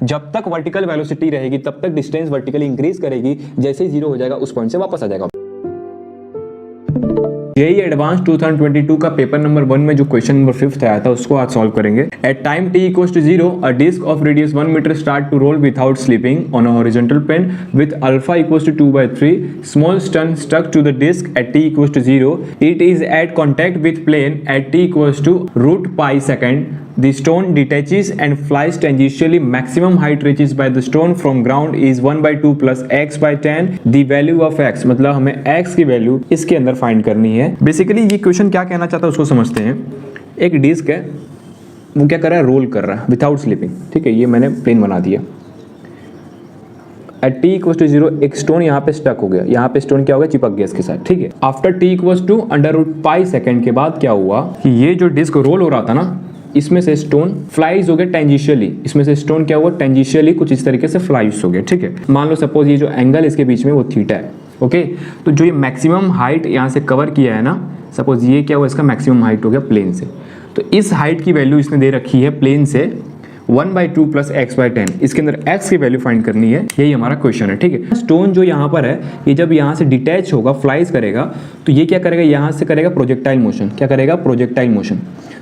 जब तक vertical velocity रहेगी तब तक डिस्टेंस वर्टिकली इंक्रीज करेगी, जैसे ही जीरो हो जाएगा उस पॉइंट से वापस आ जाएगा। जेईई एडवांस 2022 का पेपर नंबर 1 में जो क्वेश्चन नंबर 5 आया था उसको आज सॉल्व करेंगे। At time t equals to 0 a disc of radius 1 metre start to roll without slipping on a horizontal plane with alpha equals to 2/3 small stone stuck to the disc at t equals to 0 it is at contact with plane at t equals to √π second the stone detaches and flies tangentially. Maximum height reaches by the stone from ground is 1/2 plus x by 10. The value of x, मतलब हमें x की value इसके अंदर find करनी है। Basically ये question क्या कहना चाहता है उसको समझते हैं। एक डिस्क है, वो क्या कर रहा है, रोल कर रहा है विदाउट स्लिपिंग, ठीक है। ये मैंने प्लेन बना दिया। एट t इक्वल्स टू 0 एक स्टोन यहाँ पे स्टक हो गया, यहाँ पे स्टोन क्या हो गया, चिपक गया इसके साथ, ठीक है। After t equals to √π second के बाद क्या हुआ कि ये जो डिस्क रोल हो रहा था ना, इसमें से स्टोन फ्लाइज हो गया टेंजेंशियली, इसमें से स्टोन क्या हुआ टेंजेंशियली कुछ इस तरीके से फ्लाइज हो गया, ठीक है। मान लो सपोज ये जो एंगल इसके बीच में वो थीटा है, ओके। तो जो ये मैक्सिमम हाइट यहाँ से कवर किया है ना, सपोज ये क्या हुआ, इसका मैक्सिमम हाइट हो गया प्लेन से। तो इस हाइट की वैल्यू इसने दे रखी है प्लेन से 1/2 प्लस x by 10। इसके अंदर x की वैल्यू फाइंड करनी है, यही हमारा क्वेश्चन है, ठीक है। स्टोन जो यहाँ पर है ये जब यहाँ से डिटैच होगा, फ्लाइज करेगा, तो ये क्या करेगा, यहाँ से करेगा प्रोजेक्टाइल मोशन। क्या करेगा, प्रोजेक्टाइल मोशन।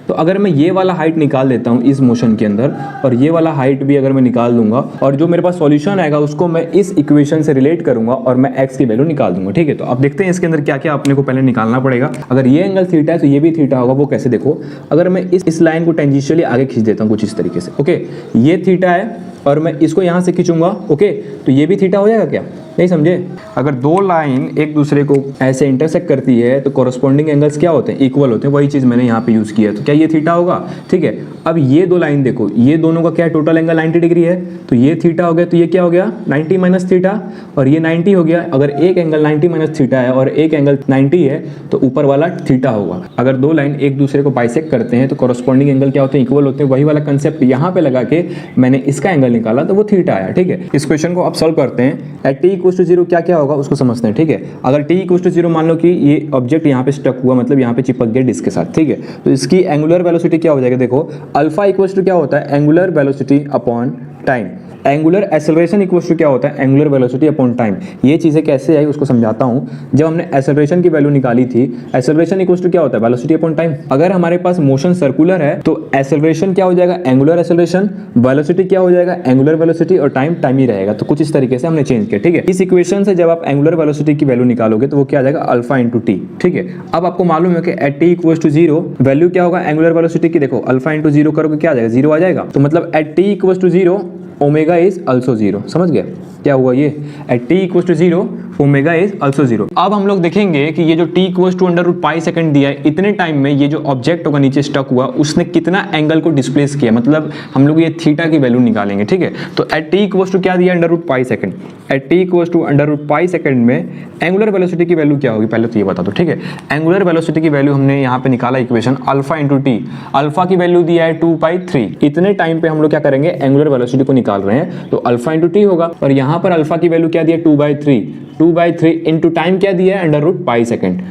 तो अगर मैं ये वाला हाइट निकाल देता हूँ इस मोशन के अंदर, और ये वाला हाइट भी अगर मैं निकाल दूंगा, और जो मेरे पास सॉल्यूशन आएगा उसको मैं इस इक्वेशन से रिलेट करूंगा और मैं x की वैल्यू निकाल दूंगा, ठीक है। तो अब देखते हैं इसके अंदर क्या क्या अपने को पहले निकालना पड़ेगा। अगर ये एंगल थीटा है तो ये भी थीटा होगा, वो कैसे देखो। अगर मैं इस लाइन को टेंजेंशियली आगे खींच देता हूँ कुछ इस तरीके से, ओके, ये थीटा है और मैं इसको यहाँ से खींचूंगा, ओके, तो ये भी थीटा हो जाएगा क्या, नहीं समझे। अगर दो लाइन एक दूसरे को ऐसे इंटरसेक्ट करती है तो कॉरस्पॉन्डिंग एंगल्स क्या होते हैं, इक्वल होते हैं। वही चीज़ मैंने यहाँ पे यूज़ किया है, तो क्या ये थीटा होगा, ठीक है। अब ये दो लाइन देखो, ये दोनों का क्या टोटल एंगल 90 डिग्री है, तो ये थीटा हो गया, तो ये क्या हो गया 90 माइनस थीटा, और ये 90 हो गया। अगर एक एंगल 90 माइनस थीटा है और एक एंगल 90 है तो ऊपर वाला थीटा होगा। अगर दो लाइन एक दूसरे को बाइसेक्ट करते हैं तो कॉरस्पॉन्डिंग एंगल क्या होते हैं, इक्वल होते हैं। वही वाला कंसेप्ट यहाँ पे लगा के मैंने इसका एंगल निकाला तो वो थीटा आया, ठीक है। इस क्वेश्चन को अब सॉल्व करते हैं। एट t इक्वल्स टू 0 क्या क्या होगा उसको समझते हैं, ठीक है। अगर t इक्वल्स टू 0 मान लो कि ये ऑब्जेक्ट यहाँ पे स्टक हुआ, मतलब यहाँ पे चिपक गया डिस्क के साथ, ठीक है। तो इसकी एंगुलर वेलोसिटी क्या हो जाएगा, देखो अल्फा इक्वल्स टू क्या होता है, angular velocity upon time. Angular acceleration equals to क्या होता है, एंगुलर वेलोसिटी अपॉन टाइम। ये चीज़ें कैसे आई उसको समझाता हूँ। जब हमने एक्सेलरेशन की वैल्यू निकाली थी, एक्सेलरेशन इक्वल्स टू क्या होता है, वेलोसिटी अपॉन टाइम। अगर हमारे पास मोशन सर्कुलर है तो एक्सेलरेशन क्या हो जाएगा, एंगुलर एक्सेलरेशन, वेलोसिटी क्या हो जाएगा, एंगुलर वेलोसिटी, और टाइम टाइम ही रहेगा। तो कुछ इस तरीके से हमने चेंज किया, ठीक है। इस इक्वेशन से जब आप एंगुलर वेलोसिटी की वैल्यू निकालोगे तो वो क्या आ जाएगा, अल्फा इंटू टी, ठीक है। अब आपको मालूम है कि at t equals to 0 value क्या होगा एंगुलर वेलोसिटी की, देखो अल्फा इंटू 0 करोगे क्या आ जाएगा, 0 आ जाएगा। तो मतलब at t equals to 0 omega is also 0, समझ गया क्या हुआ ये, at t equals to 0 omega is also 0। अब हम लोग देखेंगे कि ये जो t इक्वल्स टू √π सेकंड दिया है, इतने टाइम में ये जो ऑब्जेक्ट होगा नीचे स्टक हुआ उसने कितना एंगल को डिस्प्लेस किया, मतलब हम लोग ये थीटा की वैल्यू निकालेंगे, ठीक है। तो एट t इक्वल्स टू क्या दिया, √π second. At t equals to √π second में एंगुलर वेलोसिटी की वैल्यू क्या होगी पहले तो ये बता दो, ठीक है। एंगुलर वेलोसिटी की वैल्यू हमने यहाँ पे निकाला equation, alpha into T. Alpha की वैल्यू दिया है 2/3। इतने टाइम पे हम लोग क्या करेंगे, एंगुलर वेलोसिटी को निकाल रहे हैं, तो अल्फा इंटू टी होगा। और यहाँ पर अल्फा की वैल्यू क्या दिया, 2/3। 2/3 इंटू टाइम क्या दिया है, √π सेकंड।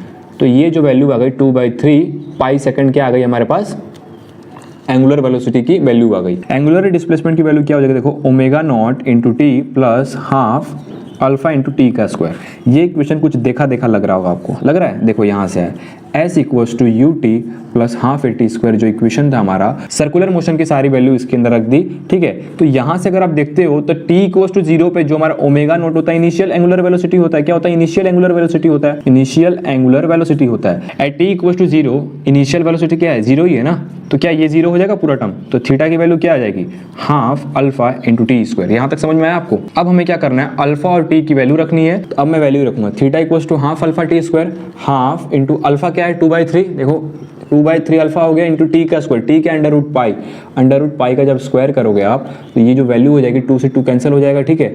तो ये जो वैल्यू आ गई 2/3 पाई सेकंड क्या आ गई हमारे पास, एंगुलर वेलोसिटी की वैल्यू आ गई। एंगुलर डिस्प्लेसमेंट की वैल्यू क्या हो जाएगी, देखो omega naught into T plus half alpha into t का स्क्वायर। ये इक्वेशन कुछ देखा देखा लग रहा होगा आपको, लग रहा है, देखो यहाँ से है S equals to u t plus half a t square. जो इक्वेशन था हमारा, सर्कुलर मोशन की सारी वैल्यू इसके अंदर रख दी, ठीक है। तो यहाँ से अगर आप देखते हो तो t इक्वल्स टू 0 पे जो हमारा ओमेगा नॉट होता है इनिशियल एंगुलर वेलोसिटी होता है। क्या होता है, इनिशियल एंगुलर वेलोसिटी होता है, इनिशियल एंगुलर वेलोसिटी होता है। At t equals to 0 initial velocity क्या है, 0 ही है ना, तो क्या ये 0 हो जाएगा पूरा टर्म। तो थीटा की वैल्यू क्या आ जाएगी, half alpha into T square. यहाँ तक समझ में आया आपको। अब हमें क्या करना है, अल्फा और टी की वैल्यू रखनी है। तो अब मैं वैल्यू रखूंगा theta equals to half alpha t square, half into alpha क्या है 2/3, देखो 2/3 अल्फा हो गया इंटू टी का स्क्वायर, टी का √π का जब स्क्वायर करोगे आप तो ये जो वैल्यू हो जाएगी 2 से 2 कैंसिल हो जाएगा, ठीक है।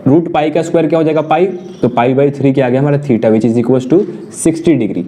√π का स्क्वायर क्या हो जाएगा पाई, तो π/3 क्या आ गया हमारा theta, which is equals to 60 degree.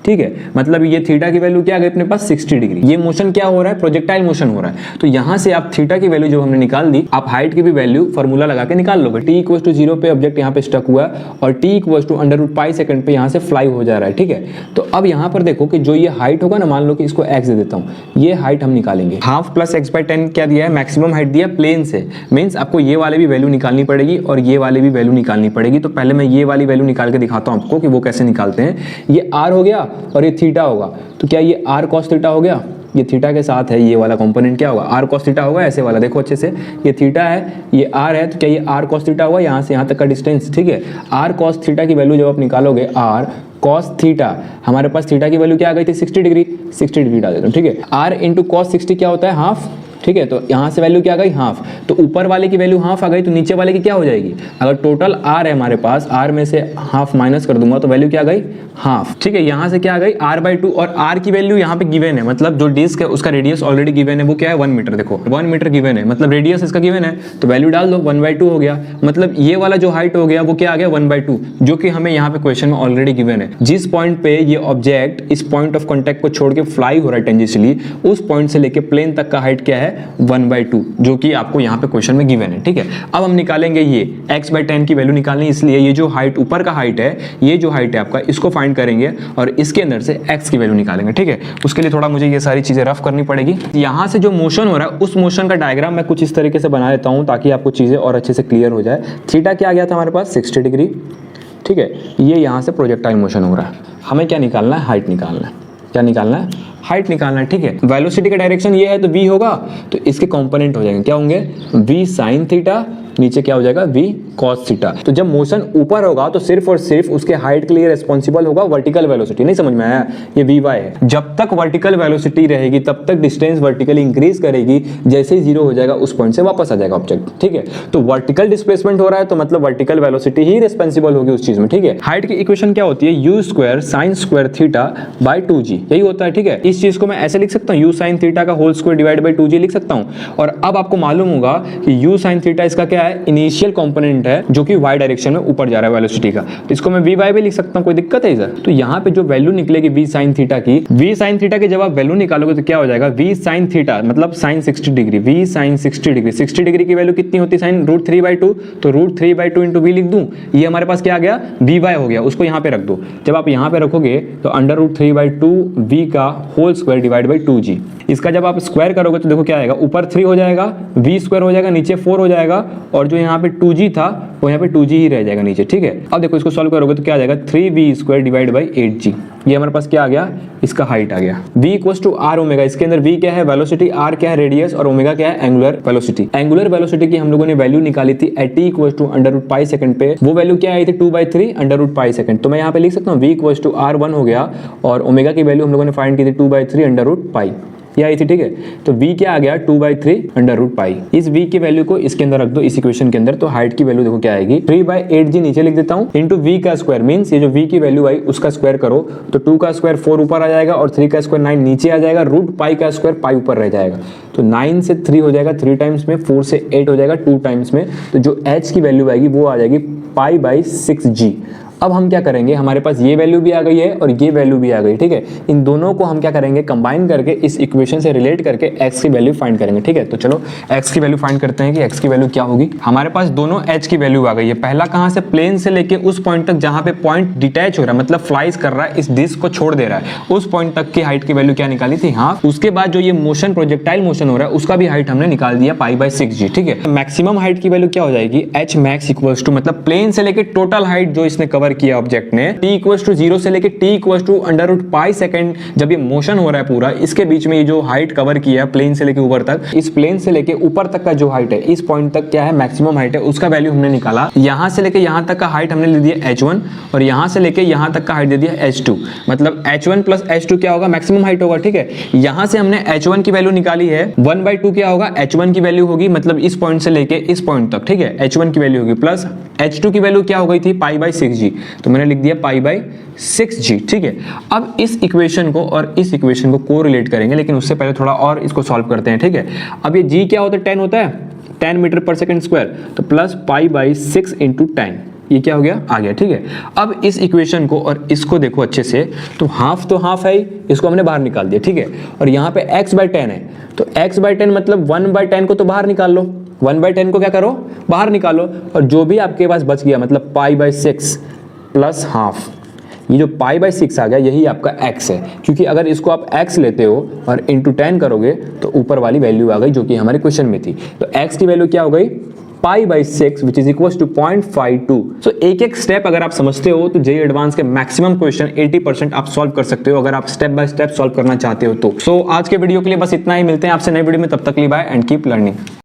ठीक है, मतलब ये थीटा की वैल्यू क्या आ गई अपने पास 60 डिग्री। ये मोशन क्या हो रहा है, प्रोजेक्टाइल मोशन हो रहा है। तो यहां से आप थीटा की वैल्यू जो हमने निकाल दी, आप हाइट की भी वैल्यू फार्मूला लगा के निकाल लोगे। t इक्वल टू 0 पे ऑब्जेक्ट यहाँ पे स्टक हुआ है और t इक्वल टू √π सेकंड पे यहाँ से फ्लाई हो जा रहा है, ठीक है। तो अब यहाँ पर देखो कि जो ये हाइट होगा ना, मान लो कि इसको x दे देता हूँ, ये हाइट हम निकालेंगे। हाफ प्लस x/10 क्या दिया है, मैक्सिमम हाइट दिया प्लेन से, मीन्स आपको ये वाले भी वैल्यू निकालनी पड़ेगी और ये वाले भी वैल्यू निकालनी पड़ेगी। तो पहले मैं ये वाली वैल्यू निकाल के दिखाता हूँ आपको कि वो कैसे निकालते हैं। ये r हो गया और ये थीटा होगा, तो क्या ये r cos थीटा हो गया, ये थीटा के साथ है, ये वाला कंपोनेंट क्या होगा, r cos थीटा होगा, ऐसे वाला देखो अच्छे से, ये थीटा है, ये r है, तो क्या ये r cos थीटा होगा, यहाँ से यहाँ तक का डिस्टेंस, ठीक है। r cos थीटा की वैल्यू जब आप निकालोगे, r cos थीटा, हमारे पास थीटा की वैल्यू क्या आ गई थी 60 डिग्री, 60 डिग्री डाल देता हूँ, ठीक है। r इंटू cos 60 क्या होता है, हाफ, ठीक है। तो यहाँ से वैल्यू क्या आ गई, हाफ, तो ऊपर वाले की वैल्यू हाफ आ गई, तो नीचे वाले की क्या हो जाएगी, अगर टोटल r है हमारे पास, r में से हाफ माइनस कर दूंगा तो वैल्यू क्या आ गई, हाफ, ठीक है। यहाँ से क्या आ गई r/2 और r की वैल्यू यहाँ पे गिवन है, मतलब जो डिस्क है उसका रेडियस ऑलरेडी गिवन है, वो क्या है 1 मीटर, देखो 1 मीटर गिवन है, मतलब रेडियस इसका गिवन है, तो वैल्यू डाल दो, 1/2 हो गया। मतलब ये वाला जो हाइट हो गया वो क्या आ गया 1/2, जो कि हमें यहाँ पे क्वेश्चन में ऑलरेडी गिवन है। जिस पॉइंट पे ये ऑब्जेक्ट इस पॉइंट ऑफ कॉन्टैक्ट को छोड़ के फ्लाई हो रहा है टेंजेंशियली, उस पॉइंट से लेके प्लेन तक का हाइट क्या है 1/2, जो कि आपको यहाँ पे क्वेश्चन में गिवन है, ठीक है। अब हम निकालेंगे ये x/10 की वैल्यू निकालनी, इसलिए ये जो हाइट ऊपर का हाइट है, ये जो हाइट है आपका, इसको फाइंड करेंगे और इसके अंदर से x की वैल्यू निकालेंगे, ठीक है। उसके लिए थोड़ा मुझे ये सारी चीजें रफ करनी पड़ेगी। यहाँ से जो मोशन हो रहा है उस मोशन का डायग्राम मैं कुछ इस तरीके से बना देता हूँ ताकि आपको चीजें और अच्छे से क्लियर हो जाए। थीटा क्या आ गया था हमारे पास 60 डिग्री, ठीक है। ये यहाँ से प्रोजेक्टाइल मोशन हो रहा है, हमें क्या निकालना है, हाइट निकालना है, क्या निकालना है, हाइट निकालना है, ठीक है। वेलोसिटी का डायरेक्शन ये है तो v होगा, तो इसके कंपोनेंट हो जाएंगे, क्या होंगे, v sin थीटा, नीचे क्या हो जाएगा v cos थीटा। तो जब मोशन ऊपर होगा तो सिर्फ और सिर्फ उसके हाइट के लिए रिस्पॉन्सिबल होगा वर्टिकल वेलोसिटी, नहीं समझ में आया, ये vy है। जब तक वर्टिकल वेलोसिटी रहेगी तब तक डिस्टेंस वर्टिकली इंक्रीज करेगी, जैसे ही जीरो हो जाएगा उस पॉइंट से वापस आ जाएगा ऑब्जेक्ट, ठीक है। तो वर्टिकल डिस्प्लेसमेंट हो रहा है तो मतलब वर्टिकल वेलोसिटी ही रिस्पॉन्सिबल होगी उस चीज में, ठीक है। हाइट की इक्वेशन क्या होती है, u² sin² theta by 2g, यही होता है, ठीक है। इस चीज को मैं ऐसे लिख सकता हूँ, u sin थीटा का whole square divide by 2g लिख सकता हूँ। और अब आपको मालूम होगा कि u sin थीटा इसका क्या है, इनिशियल कंपोनेंट है, जो कि y डायरेक्शन में ऊपर जा रहा है वेलोसिटी का, तो इसको मैं vy भी लिख सकता हूँ, कोई दिक्कत है इधर। तो यहाँ पे जो वैल्यू निकलेगी v sin थीटा की, v sin थीटा की जब आप वैल्यू निकालोगे तो क्या हो जाएगा, v sin थीटा मतलब sin 60 degree, v sin 60 degree, 60 degree की वैल्यू कितनी होती है, sin √3/2, तो √3/2 इंटू v लिख दूं, ये हमारे पास क्या आ गया, vy हो गया, उसको यहाँ पे रख दो। जब आप यहाँ पे रखोगे तो √3/2 v का whole square divide by 2g, इसका जब आप स्क्वायर करोगे तो देखो क्या आएगा, ऊपर 3 हो जाएगा, v स्क्वायर हो जाएगा, नीचे 4 हो जाएगा, और जो यहाँ पे 2g था वो यहाँ पे 2g ही रह जाएगा नीचे, ठीक है। अब देखो इसको सॉल्व करोगे तो क्या आ जाएगा, 3v square divide by 8g, ये हमारे पास क्या आ गया, इसका हाइट आ गया। v equals to r omega, इसके अंदर v क्या है वेलोसिटी, r क्या है रेडियस, और ओमेगा क्या है एंगुलर वेलोसिटी। एंगुलर वेलोसिटी की हम लोगों ने वैल्यू निकाली थी at t equals to √π second पे, वो वैल्यू क्या आई थी 2/3 √π सेकंड। तो मैं यहाँ पे लिख सकता हूँ v इक्वल्स टू r1 हो गया, और ओमेगा की वैल्यू हम लोगों ने फाइंड की थी 2/3 √π, ये आई थी, ठीक है। तो v क्या आ गया 2/3 √π, इस v की वैल्यू को इसके अंदर रख दो, इस इक्वेशन के अंदर। तो हाइट की वैल्यू देखो क्या आएगी, 3/8g नीचे लिख देता हूँ, इंटू v का स्क्वायर, मीन्स ये जो v की वैल्यू आई उसका स्क्वायर करो, तो 2 का स्क्वायर 4 ऊपर आ जाएगा, और 3 का स्क्वायर 9 नीचे आ जाएगा, √π का स्क्वायर π ऊपर रह जाएगा, तो 9 से 3 हो जाएगा 3 टाइम्स में, 4 से 8 हो जाएगा 2 टाइम्स में, तो जो h की वैल्यू आएगी वो आ जाएगी π/6g। अब हम क्या करेंगे, हमारे पास ये वैल्यू भी आ गई है और ये वैल्यू भी आ गई, ठीक है। इन दोनों को हम क्या करेंगे, कंबाइन करके इस इक्वेशन से रिलेट करके x की वैल्यू फाइंड करेंगे, ठीक है। तो चलो x की वैल्यू फाइंड करते हैं कि x की वैल्यू क्या होगी। हमारे पास दोनों h की वैल्यू आ गई है। पहला कहां से, प्लेन से लेके उस पॉइंट तक जहां पे पॉइंट डिटैच हो रहा है, मतलब फ्लाइज कर रहा है, इस डिस्क को छोड़ दे रहा है, उस पॉइंट तक की हाइट की वैल्यू क्या निकाली थी, हाँ। उसके बाद जो ये मोशन प्रोजेक्टाइल मोशन हो रहा है उसका भी हाइट हमने निकाल दिया π/6g, ठीक है। मैक्सिमम हाइट की वैल्यू क्या हो जाएगी, h max इक्वल्स टू, मतलब प्लेन से लेके टोटल हाइट जो इसने कवर किया ऑब्जेक्ट ने, t इक्वल्स टू 0 से लेके t इक्वल्स टू √π सेकंड, जब ये मोशन हो रहा है पूरा, इसके बीच में ये जो हाइट कवर किया प्लेन से लेके ऊपर तक, इस प्लेन से लेके ऊपर तक का जो हाइट है, इस पॉइंट तक क्या है मैक्सिमम हाइट है, उसका वैल्यू हमने निकाला। यहां से लेके यहां तक का हाइट हमने ले दिया h1, और यहां से लेके यहां तक का हाइट दे दिया h2, मतलब h1 प्लस h2 क्या होगा, मैक्सिमम हाइट होगा, ठीक है। यहां से हमने h1 की वैल्यू निकाली है, 1/2 क्या होगा, h1 की वैल्यू होगी, मतलब इस पॉइंट से लेके इस पॉइंट तक, ठीक है, h1 की वैल्यू होगी, प्लस h2 की वैल्यू क्या हो गई थी π/6g, तो मैंने लिख दिया π/6g, ठीक है। अब इस इक्वेशन को और इस इक्वेशन को कोरिलेट करेंगे, लेकिन उससे पहले थोड़ा और इसको सॉल्व करते हैं, ठीक है। अब ये g क्या होता है, 10 होता है, 10 मीटर पर सेकंड स्क्वायर, तो प्लस π/6 इंटू 10, ये क्या हो गया, आ गया, ठीक है। अब इस इक्वेशन को और इसको देखो अच्छे से, तो हाफ तो हाफ है ही, इसको हमने बाहर निकाल दिया, ठीक है। और यहाँ पे x/10 है, तो x/10 मतलब 1/10 को तो बाहर निकाल लो, 1/10 को क्या करो, बाहर निकालो, और जो भी आपके पास बच गया मतलब π/6 प्लस हाफ, ये जो π/6 आ गया यही आपका x है, क्योंकि अगर इसको आप x लेते हो और इंटू 10 करोगे तो ऊपर वाली वैल्यू आ गई जो कि हमारे क्वेश्चन में थी। तो x की वैल्यू क्या हो गई, π/6 विच इज इक्वल टू 0.52। सो एक एक स्टेप अगर आप समझते हो तो जेईई एडवांस के मैक्सिमम क्वेश्चन 80% आप सॉल्व कर सकते हो अगर आप स्टेप बाय स्टेप सॉल्व करना चाहते हो तो। सो आज के वीडियो के लिए बस इतना ही, मिलते हैं आपसे नई वीडियो में, तब तक के लिए बाय एंड कीप लर्निंग।